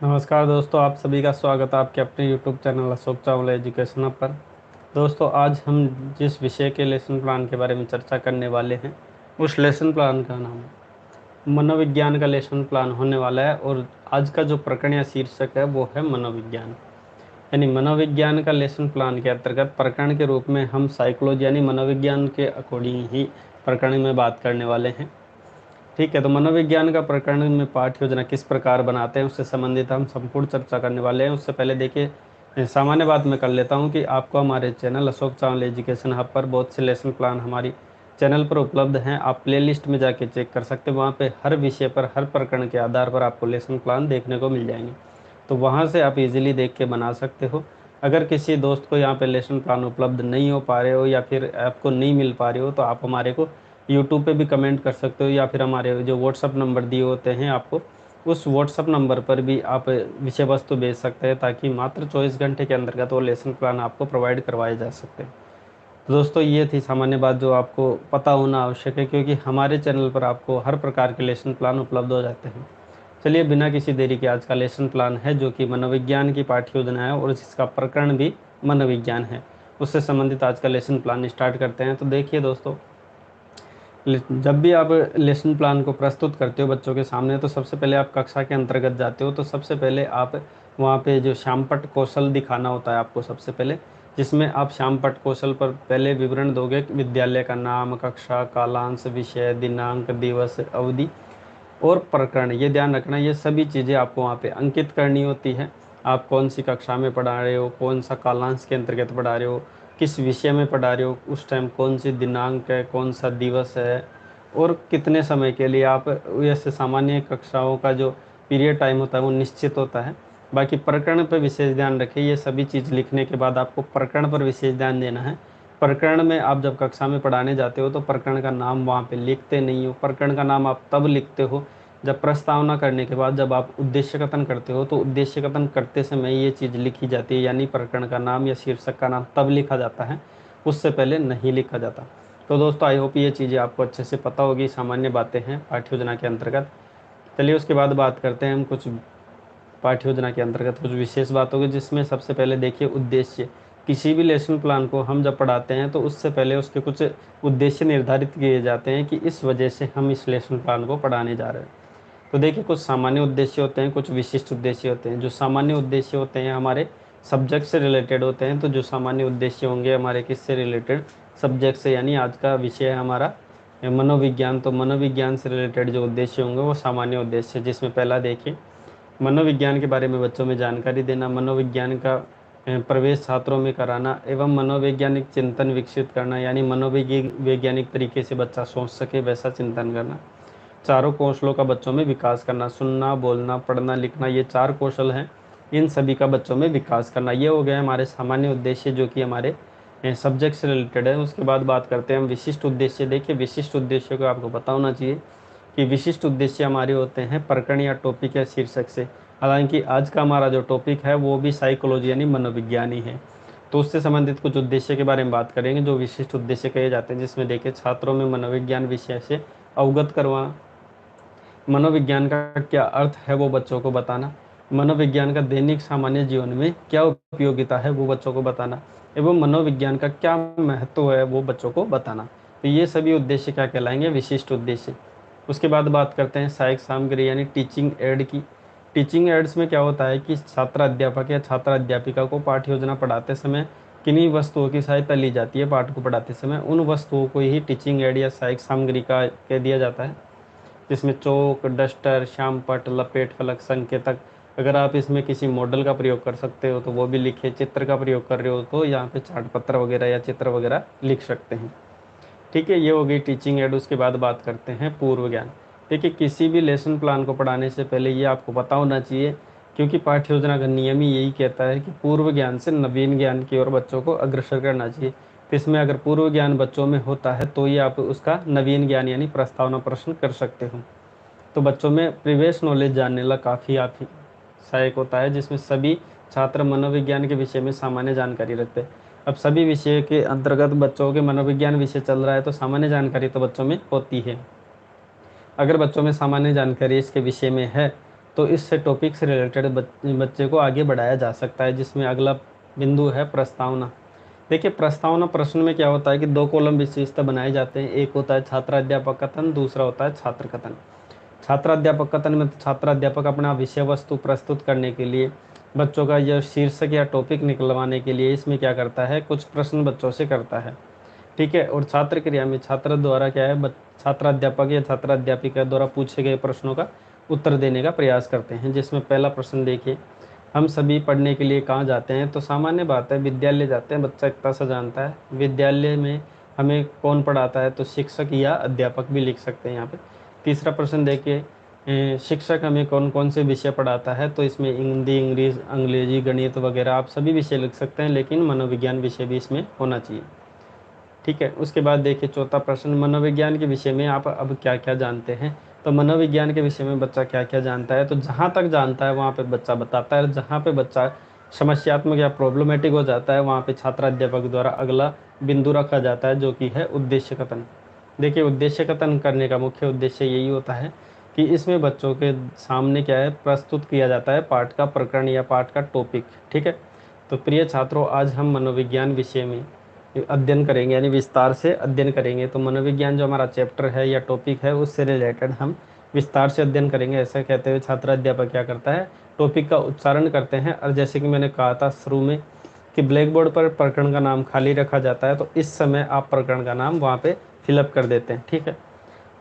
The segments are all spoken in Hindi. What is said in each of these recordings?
नमस्कार दोस्तों, आप सभी का स्वागत है आपके अपने YouTube channel Ashok Chawla education पर। दोस्तों, आज हम जिस विषय के लेसन प्लान के बारे में चर्चा करने वाले हैं, उस लेसन प्लान का नाम मनोविज्ञान का लेसन प्लान होने वाला है। और आज का जो प्रकरण या शीर्षक है वो है मनोविज्ञान। यानी मनोविज्ञान का लेसन प्लान के अंतर्गत प्रकरण के रूप में हम साइकोलॉजी यानी मनोविज्ञान के अकॉर्डिंग ही प्रकरण में बात करने वाले हैं। ठीक है, तो मनोविज्ञान का प्रकरण में पाठ्य योजना किस प्रकार बनाते हैं उससे संबंधित हम संपूर्ण चर्चा करने वाले हैं। उससे पहले देखिए, सामान्य बात मैं कर लेता हूं कि आपको हमारे channel Ashok Chawla education hub पर बहुत से लेसन प्लान हमारी चैनल पर उपलब्ध हैं। आप प्लेलिस्ट में जाके चेक कर सकते हैं, वहाँ पे हर विषय पर हर प्रकरण के आधार पर आपको लेसन प्लान देखने को मिल जाएंगे। तो वहाँ से आप इजीली देख के बना सकते हो। अगर किसी दोस्त को यहाँ पे लेसन प्लान उपलब्ध नहीं हो पा रहे हो या फिर आपको नहीं मिल पा रहे हो, तो आप हमारे को यूट्यूब पे भी कमेंट कर सकते हो, या फिर हमारे जो व्हाट्सअप नंबर दिए होते हैं आपको, उस व्हाट्सअप नंबर पर भी आप विषय वस्तु भेज सकते हैं, ताकि मात्र 24 घंटे के अंतर्गत वो लेसन प्लान आपको प्रोवाइड करवाए जा सकते हैं। तो दोस्तों, ये थी सामान्य बात जो आपको पता होना आवश्यक है, क्योंकि हमारे चैनल पर आपको हर प्रकार के लेसन प्लान उपलब्ध हो जाते हैं। चलिए, बिना किसी देरी के आज का लेसन प्लान है जो कि मनोविज्ञान की पाठ्य योजना है और जिसका प्रकरण भी मनोविज्ञान है, उससे संबंधित आज का लेसन प्लान स्टार्ट करते हैं। तो देखिए दोस्तों, जब भी आप लेसन प्लान को प्रस्तुत करते हो बच्चों के सामने, तो सबसे पहले आप कक्षा के अंतर्गत जाते हो, तो सबसे पहले आप वहाँ पे जो श्यामपट्ट कौशल दिखाना होता है आपको सबसे पहले, जिसमें आप श्यामपट्ट कौशल पर पहले विवरण दोगे, विद्यालय का नाम, कक्षा, कालांश, विषय, दिनांक, दिवस, अवधि और प्रकरण। ये ध्यान रखना, ये सभी चीज़ें आपको वहाँ पे अंकित करनी होती है। आप कौन सी कक्षा में पढ़ा रहे हो, कौन सा कालांश के अंतर्गत पढ़ा रहे हो, किस विषय में पढ़ा रहे हो, उस टाइम कौन सी दिनांक है, कौन सा दिवस है, और कितने समय के लिए आप। जैसे सामान्य कक्षाओं का जो पीरियड टाइम होता है वो निश्चित होता है। बाकी प्रकरण पर विशेष ध्यान रखें। ये सभी चीज़ लिखने के बाद आपको प्रकरण पर विशेष ध्यान देना है। प्रकरण में आप जब कक्षा में पढ़ाने जाते हो तो प्रकरण का नाम वहाँ पे लिखते नहीं हो। प्रकरण का नाम आप तब लिखते हो जब प्रस्तावना करने के बाद, जब आप उद्देश्य कथन करते हो, तो उद्देश्य कथन करते समय ये चीज़ लिखी जाती है, यानी प्रकरण का नाम या शीर्षक का नाम तब लिखा जाता है, उससे पहले नहीं लिखा जाता। तो दोस्तों, आई होप ये चीज़ें आपको अच्छे से पता होगी, सामान्य बातें हैं पाठ्य योजना के अंतर्गत। चलिए, उसके बाद बात करते हैं हम कुछ पाठ्य योजना के अंतर्गत कुछ विशेष बातों की, जिसमें सबसे पहले देखिए उद्देश्य। किसी भी लेसन प्लान को हम जब पढ़ाते हैं तो उससे पहले उसके कुछ उद्देश्य निर्धारित किए जाते हैं कि इस वजह से हम इस लेसन प्लान को पढ़ाने जा रहे हैं। तो देखिए, कुछ सामान्य उद्देश्य होते हैं, कुछ विशिष्ट उद्देश्य होते हैं। जो सामान्य उद्देश्य होते हैं हमारे सब्जेक्ट से रिलेटेड होते हैं। तो जो सामान्य उद्देश्य होंगे हमारे किससे रिलेटेड, सब्जेक्ट से, यानी आज का विषय है हमारा मनोविज्ञान, तो मनोविज्ञान से रिलेटेड जो उद्देश्य होंगे वो सामान्य उद्देश्य। जिसमें पहला देखिए, मनोविज्ञान के बारे में बच्चों में जानकारी देना, मनोविज्ञान का प्रवेश छात्रों में कराना एवं मनोवैज्ञानिक चिंतन विकसित करना, यानी मनोवैज्ञानिक तरीके से बच्चा सोच सके वैसा चिंतन करना। चारों कौशलों का बच्चों में विकास करना, सुनना, बोलना, पढ़ना, लिखना, ये चार कौशल हैं, इन सभी का बच्चों में विकास करना। ये हो गए हमारे सामान्य उद्देश्य जो कि हमारे सब्जेक्ट से रिलेटेड है। उसके बाद बात करते हैं हम विशिष्ट उद्देश्य। देखिए, विशिष्ट उद्देश्यों को आपको पता होना चाहिए कि विशिष्ट उद्देश्य हमारे होते हैं प्रकरण या टॉपिक या शीर्षक से। हालांकि आज का हमारा जो टॉपिक है वो भी साइकोलॉजी यानी मनोविज्ञान ही है। तो उससे संबंधित कुछ उद्देश्य के बारे में बात करेंगे जो विशिष्ट उद्देश्य कहे जाते हैं, जिसमें देखिए छात्रों में मनोविज्ञान विषय से अवगत करवाना, मनोविज्ञान का क्या अर्थ है वो बच्चों को बताना, मनोविज्ञान का दैनिक सामान्य जीवन में क्या उपयोगिता है वो बच्चों को बताना, एवं मनोविज्ञान का क्या महत्व है वो बच्चों को बताना। तो ये सभी उद्देश्य क्या कहलाएंगे, विशिष्ट उद्देश्य। उसके बाद बात करते हैं सहायक सामग्री यानी टीचिंग एड की। टीचिंग एड्स में क्या होता है कि छात्र अध्यापक या छात्र अध्यापिका को पाठ्य योजना पढ़ाते समय किन्हीं वस्तुओं की सहायता ली जाती है। पाठ को पढ़ाते समय उन वस्तुओं को ही टीचिंग एड या सहायक सामग्री का कह दिया जाता है, जिसमें चौक, डस्टर, श्यामपट्ट, लपेट फलक, संकेतक। अगर आप इसमें किसी मॉडल का प्रयोग कर सकते हो तो वो भी लिखे, चित्र का प्रयोग कर रहे हो तो यहाँ पे चार्ट पत्र वगैरह या चित्र वगैरह लिख सकते हैं। ठीक है, ये हो गई टीचिंग एड। उसके बाद बात करते हैं पूर्व ज्ञान। देखिए, किसी भी लेसन प्लान को पढ़ाने से पहले ये आपको पता होना चाहिए, क्योंकि पाठ्य योजना का नियम ही यही कहता है कि पूर्व ज्ञान से नवीन ज्ञान की ओर बच्चों को अग्रसर करना चाहिए। तो इसमें अगर पूर्व ज्ञान बच्चों में होता है तो ये आप उसका नवीन ज्ञान यानी प्रस्तावना प्रश्न कर सकते हो। तो बच्चों में प्रीवियस नॉलेज जानने ला काफ़ी सहायक होता है, जिसमें सभी छात्र मनोविज्ञान के विषय में सामान्य जानकारी रखते हैं। अब सभी विषय के अंतर्गत बच्चों के मनोविज्ञान विषय चल रहा है तो सामान्य जानकारी तो बच्चों में होती है। अगर बच्चों में सामान्य जानकारी इसके विषय में है तो इससे टॉपिक से रिलेटेड बच्चे को आगे बढ़ाया जा सकता है। जिसमें अगला बिंदु है प्रस्तावना। देखिए, प्रस्तावना प्रश्न में क्या होता है कि 2 कॉलम विशेषता बनाए जाते हैं। एक होता है छात्राध्यापक कथन, दूसरा होता है छात्र कथन। छात्राध्यापक कथन में छात्राध्यापक अपना विषय वस्तु प्रस्तुत करने के लिए, बच्चों का यह शीर्षक या टॉपिक निकलवाने के लिए इसमें क्या करता है, कुछ प्रश्न बच्चों से करता है। ठीक है। और छात्र क्रिया में छात्र द्वारा क्या है, छात्राध्यापक या छात्राध्यापिका द्वारा पूछे गए प्रश्नों का उत्तर देने का प्रयास करते हैं। जिसमें पहला प्रश्न देखिए, हम सभी पढ़ने के लिए कहाँ जाते हैं? तो सामान्य बात है, विद्यालय जाते हैं, बच्चा इतना सा जानता है। विद्यालय में हमें कौन पढ़ाता है? तो शिक्षक या अध्यापक भी लिख सकते हैं यहाँ पे। तीसरा प्रश्न देखिए, शिक्षक हमें कौन कौन से विषय पढ़ाता है? तो इसमें हिंदी, इंग्लिश, अंग्रेजी, गणित वगैरह आप सभी विषय लिख सकते हैं, लेकिन मनोविज्ञान विषय भी इसमें होना चाहिए। ठीक है। उसके बाद देखिए चौथा प्रश्न, मनोविज्ञान के विषय में आप अब क्या क्या जानते हैं? तो मनोविज्ञान के विषय में बच्चा क्या क्या जानता है? तो जहाँ तक जानता है वहाँ पे बच्चा बताता है। जहाँ पे बच्चा समस्यात्मक या प्रॉब्लमेटिक हो जाता है, वहाँ पे छात्राध्यापक द्वारा अगला बिंदु रखा जाता है, जो कि है उद्देश्य कथन। देखिए, उद्देश्य कथन करने का मुख्य उद्देश्य यही होता है कि इसमें बच्चों के सामने क्या है, प्रस्तुत किया जाता है पाठ का प्रकरण या पाठ का टॉपिक। ठीक है। तो प्रिय छात्रों, आज हम मनोविज्ञान विषय में अध्ययन करेंगे, यानी विस्तार से अध्ययन करेंगे। तो मनोविज्ञान जो हमारा चैप्टर है या टॉपिक है, उससे रिलेटेड हम विस्तार से अध्ययन करेंगे। ऐसा कहते हुए छात्र अध्यापक क्या करता है, टॉपिक का उच्चारण करते हैं। और जैसे कि मैंने कहा था शुरू में कि ब्लैक बोर्ड पर प्रकरण का नाम खाली रखा जाता है, तो इस समय आप प्रकरण का नाम वहाँ पे फिलअप कर देते हैं। ठीक है।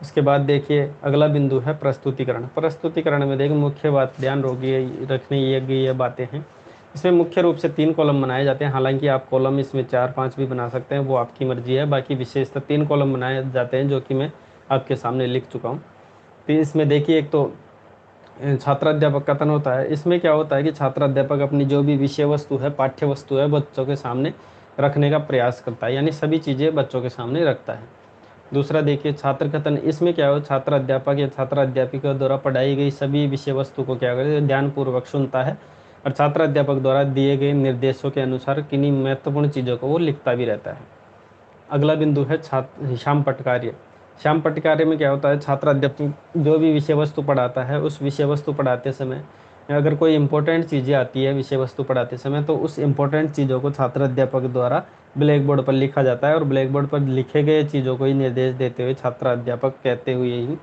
उसके बाद देखिए अगला बिंदु है प्रस्तुतिकरण। प्रस्तुतिकरण में देखिए मुख्य बात ध्यान रखने ये बातें हैं। इसमें मुख्य रूप से 3 कॉलम बनाए जाते हैं। हालांकि आप कॉलम इसमें 4-5 भी बना सकते हैं, वो आपकी मर्जी है। बाकी विशेषतः 3 कॉलम बनाए जाते हैं, जो कि मैं आपके सामने लिख चुका हूँ। तो इसमें देखिए, एक तो छात्राध्यापक कथन होता है। इसमें क्या होता है कि छात्राध्यापक अपनी जो भी विषय वस्तु है, पाठ्य वस्तु है, बच्चों के सामने रखने का प्रयास करता है, यानी सभी चीज़ें बच्चों के सामने रखता है। दूसरा देखिए छात्र कथन। इसमें क्या हो, छात्र अध्यापक या छात्र अध्यापिका द्वारा पढ़ाई गई सभी विषय वस्तु को क्या करे, ध्यानपूर्वक सुनता है और छात्र अध्यापक द्वारा दिए गए निर्देशों के अनुसार किन्हीं महत्वपूर्ण चीज़ों को वो लिखता भी रहता है। अगला बिंदु है छात्र श्याम पटकार्य। श्याम पटकार्य में क्या होता है, छात्र अध्यापक जो भी विषय वस्तु पढ़ाता है, उस विषय वस्तु पढ़ाते समय अगर कोई इंपॉर्टेंट चीज़ें आती है विषय वस्तु पढ़ाते समय, तो उस इंपॉर्टेंट चीज़ों को छात्र अध्यापक द्वारा ब्लैक बोर्ड पर लिखा जाता है। और ब्लैक बोर्ड पर लिखे गए चीज़ों को ही निर्देश देते हुए छात्र अध्यापक कहते हुए ही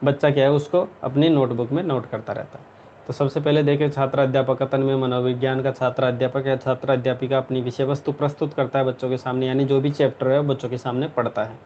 बच्चा क्या है, उसको अपनी नोटबुक में नोट करता रहता है। तो सबसे पहले देखें छात्र अध्यापक कथन में मनोविज्ञान का छात्र अध्यापक या छात्र अध्यापिका अपनी विषय वस्तु प्रस्तुत करता है बच्चों के सामने, यानी जो भी चैप्टर है वो बच्चों के सामने पढ़ता है।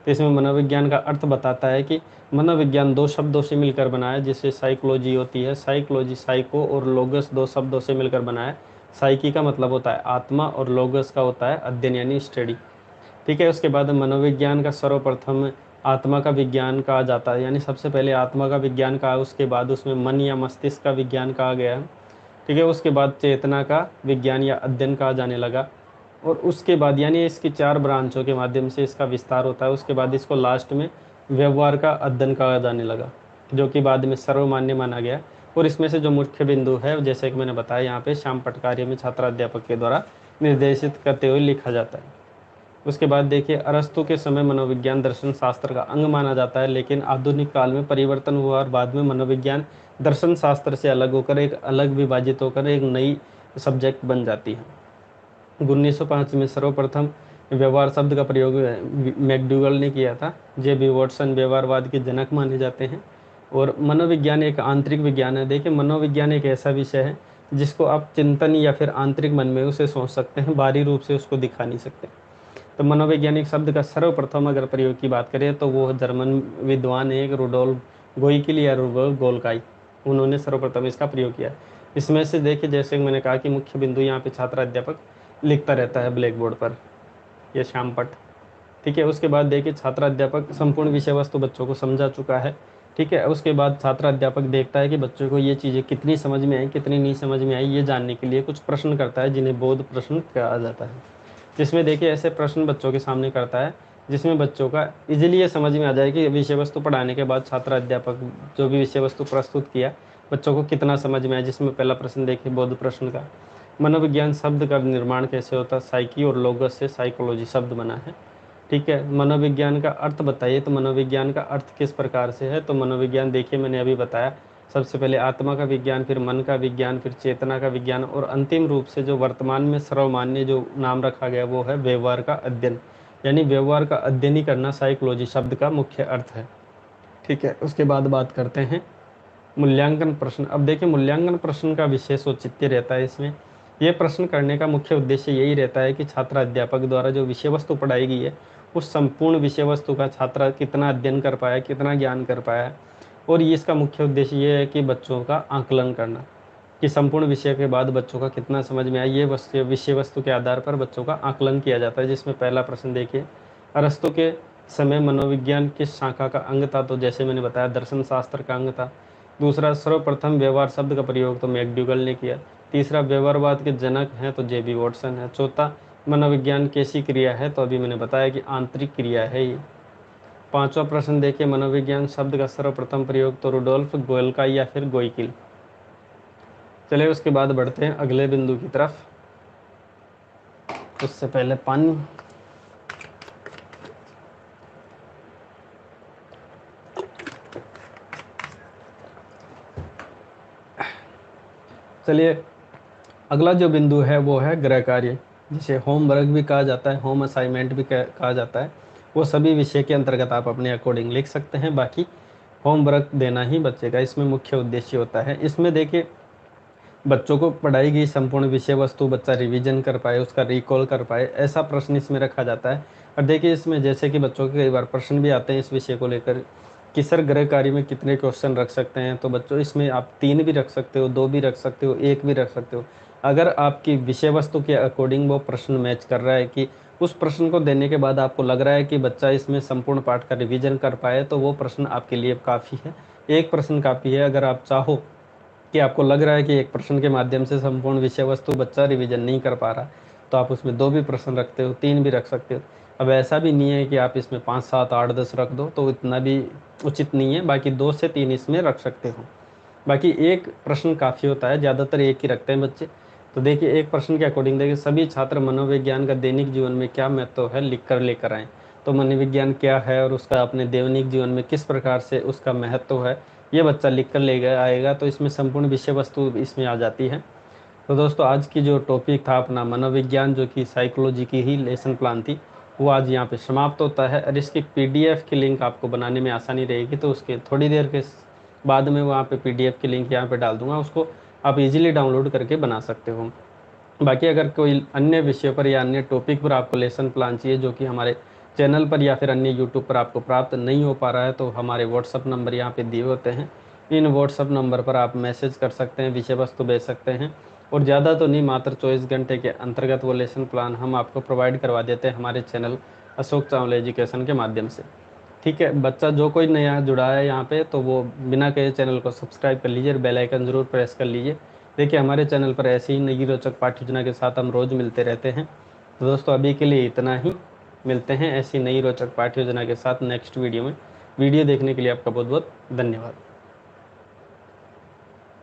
तो इसमें मनोविज्ञान का अर्थ बताता है कि मनोविज्ञान 2 शब्दों से मिलकर बना है, जिससे साइकोलॉजी होती है। साइकोलॉजी, साइको और लोगस 2 शब्दों से मिलकर बना है। साइकी का मतलब होता है आत्मा और लोगस का होता है अध्ययन यानी स्टडी। ठीक है। उसके बाद मनोविज्ञान का सर्वप्रथम आत्मा का विज्ञान कहा जाता है, यानी सबसे पहले आत्मा का विज्ञान कहा, उसके बाद उसमें मन या मस्तिष्क का विज्ञान कहा गया है। ठीक है। उसके बाद चेतना का विज्ञान या अध्ययन कहा जाने लगा। और उसके बाद यानी इसकी 4 ब्रांचों के माध्यम से इसका विस्तार होता है। उसके बाद इसको लास्ट में व्यवहार का अध्ययन कहा जाने लगा, जो कि बाद में सर्वमान्य माना गया। और इसमें से जो मुख्य बिंदु है, जैसे कि मैंने बताया यहाँ पे, श्याम पटकार्य में छात्र अध्यापक के द्वारा निर्देशित करते हुए लिखा जाता है। उसके बाद देखिए अरस्तु के समय मनोविज्ञान दर्शन शास्त्र का अंग माना जाता है, लेकिन आधुनिक काल में परिवर्तन हुआ और बाद में मनोविज्ञान दर्शन शास्त्र से अलग होकर एक अलग विभाजित होकर एक नई सब्जेक्ट बन जाती है। 1905 में सर्वप्रथम व्यवहार शब्द का प्रयोग मैकडूगल ने किया था। जे बी वॉटसन व्यवहारवाद के जनक माने जाते हैं। और मनोविज्ञान एक आंतरिक विज्ञान है। देखिए मनोविज्ञान एक ऐसा विषय है जिसको आप चिंतन या फिर आंतरिक मन में उसे सोच सकते हैं, बाहरी रूप से उसको दिखा नहीं सकते। तो मनोवैज्ञानिक शब्द का सर्वप्रथम अगर प्रयोग की बात करें तो वो जर्मन विद्वान एक रुडोल्फ गोइकिल या रुडोल्फ गोल्काई, उन्होंने सर्वप्रथम इसका प्रयोग किया। इसमें से देखिए जैसे मैंने कहा कि मुख्य बिंदु यहाँ पे छात्र अध्यापक लिखता रहता है ब्लैक बोर्ड पर, यह शाम पट। ठीक है। उसके बाद देखिए छात्र अध्यापक संपूर्ण विषय वस्तु बच्चों को समझा चुका है। ठीक है। उसके बाद छात्र अध्यापक देखता है कि बच्चों को ये चीज़ें कितनी समझ में आई, कितनी नहीं समझ में आई, ये जानने के लिए कुछ प्रश्न करता है, जिन्हें बोध प्रश्न कहा जाता है। जिसमें देखिए ऐसे प्रश्न बच्चों के सामने करता है जिसमें बच्चों का इजीली ये समझ में आ जाए कि विषय वस्तु पढ़ाने के बाद छात्र अध्यापक जो भी विषय वस्तु प्रस्तुत किया बच्चों को कितना समझ में आया। जिसमें पहला प्रश्न देखिए बोध प्रश्न का, मनोविज्ञान शब्द का निर्माण कैसे होता है? साइकी और लोगस से साइकोलॉजी शब्द बना है। ठीक है। मनोविज्ञान का अर्थ बताइए, तो मनोविज्ञान का अर्थ किस प्रकार से है? तो मनोविज्ञान देखिए मैंने अभी बताया सबसे पहले आत्मा का विज्ञान, फिर मन का विज्ञान, फिर चेतना का विज्ञान, और अंतिम रूप से जो वर्तमान में सर्वमान्य जो नाम रखा गया वो है व्यवहार का अध्ययन। यानी व्यवहार का अध्ययन ही करना साइकोलॉजी शब्द का मुख्य अर्थ है। ठीक है, उसके बाद बात करते हैं मूल्यांकन प्रश्न। अब देखिए, मूल्यांकन प्रश्न का विशेष औचित्य रहता है इसमें। यह प्रश्न करने का मुख्य उद्देश्य यही रहता है कि छात्र अध्यापक द्वारा जो विषय वस्तु पढ़ाई गई है उस संपूर्ण विषय वस्तु का छात्र कितना अध्ययन कर पाया, कितना ज्ञान कर पाया। और ये इसका मुख्य उद्देश्य ये है कि बच्चों का आकलन करना, कि संपूर्ण विषय के बाद बच्चों का कितना समझ में आया। ये विषय वस्तु के आधार पर बच्चों का आकलन किया जाता है। जिसमें पहला प्रश्न देखिए, अरस्तु के समय मनोविज्ञान किस शाखा का अंग था? तो जैसे मैंने बताया, दर्शन शास्त्र का अंग था। दूसरा, सर्वप्रथम व्यवहार शब्द का प्रयोग तो मैकडूगल ने किया। तीसरा, व्यवहारवाद के जनक हैं तो जेबी वॉटसन है। चौथा, मनोविज्ञान कैसी क्रिया है? तो अभी मैंने बताया कि आंतरिक क्रिया है ये। पांचवा प्रश्न देखिए, मनोविज्ञान शब्द का सर्वप्रथम प्रयोग तो रुडोल्फ गोयलका या फिर गोइकिल। चलिए उसके बाद बढ़ते हैं अगले बिंदु की तरफ। उससे पहले पानी। चलिए अगला जो बिंदु है वो है गृह कार्य, जिसे होमवर्क भी कहा जाता है, होम असाइनमेंट भी कहा जाता है। वो सभी विषय के अंतर्गत आप अपने अकॉर्डिंग लिख सकते हैं। बाकी होमवर्क देना ही बच्चे का इसमें मुख्य उद्देश्य होता है। इसमें देखिए, बच्चों को पढ़ाई गई संपूर्ण विषय वस्तु बच्चा रिवीजन कर पाए, उसका रिकॉल कर पाए, ऐसा प्रश्न इसमें रखा जाता है। और देखिए, इसमें जैसे कि बच्चों के कई बार प्रश्न भी आते हैं इस विषय को लेकर कि सर गृह कार्य में कितने क्वेश्चन रख सकते हैं? तो बच्चों, इसमें आप 3 भी रख सकते हो, 2 भी रख सकते हो, 1 भी रख सकते हो। अगर आपकी विषय वस्तु के अकॉर्डिंग वो प्रश्न मैच कर रहा है, कि उस प्रश्न को देने के बाद आपको लग रहा है कि बच्चा इसमें संपूर्ण पाठ का रिवीजन कर पाए, तो वो प्रश्न आपके लिए काफ़ी है। एक प्रश्न काफ़ी है। अगर आप चाहो कि आपको लग रहा है कि एक प्रश्न के माध्यम से संपूर्ण विषय वस्तु बच्चा रिवीजन नहीं कर पा रहा, तो आप उसमें 2 भी प्रश्न रखते हो, 3 भी रख सकते हो। अब ऐसा भी नहीं है कि आप इसमें 5, 7, 8, 10 रख दो, तो इतना भी उचित नहीं है। बाकी 2 से 3 इसमें रख सकते हो। बाकी एक प्रश्न काफ़ी होता है, ज़्यादातर एक ही रखते हैं बच्चे। तो देखिए, एक प्रश्न के अकॉर्डिंग देखिए, सभी छात्र मनोविज्ञान का दैनिक जीवन में क्या महत्व है लिख कर लेकर आएँ। तो मनोविज्ञान क्या है और उसका अपने दैनिक जीवन में किस प्रकार से उसका महत्व है, ये बच्चा लिख कर ले गया आएगा, तो इसमें संपूर्ण विषय वस्तु इसमें आ जाती है। तो दोस्तों, आज की जो टॉपिक था अपना मनोविज्ञान, जो कि साइकोलॉजी की ही लेसन प्लान थी, वो आज यहाँ पे समाप्त होता है। और इसकी पीडीएफ की लिंक आपको बनाने में आसानी रहेगी, तो उसके थोड़ी देर के बाद में वहाँ पे पीडीएफ की लिंक यहाँ पे डाल दूंगा, उसको आप इजीली डाउनलोड करके बना सकते हो। बाकी अगर कोई अन्य विषय पर या अन्य टॉपिक पर आपको लेसन प्लान चाहिए जो कि हमारे चैनल पर या फिर अन्य यूट्यूब पर आपको प्राप्त नहीं हो पा रहा है, तो हमारे व्हाट्सअप नंबर यहाँ पे दिए होते हैं। इन व्हाट्सअप नंबर पर आप मैसेज कर सकते हैं, विषय वस्तु भेज सकते हैं। और ज़्यादा तो नहीं, मात्र 24 घंटे के अंतर्गत वो लेसन प्लान हम आपको प्रोवाइड करवा देते हैं हमारे चैनल अशोक चावला एजुकेशन के माध्यम से। ठीक है, बच्चा जो कोई नया जुड़ा है यहाँ पे, तो वो बिना कहे चैनल को सब्सक्राइब कर लीजिए और बेल आइकन ज़रूर प्रेस कर लीजिए। देखिए, हमारे चैनल पर ऐसी ही नई रोचक पाठ्य योजना के साथ हम रोज़ मिलते रहते हैं। तो दोस्तों, अभी के लिए इतना ही। मिलते हैं ऐसी नई रोचक पाठ्य योजना के साथ नेक्स्ट वीडियो में। वीडियो देखने के लिए आपका बहुत बहुत धन्यवाद।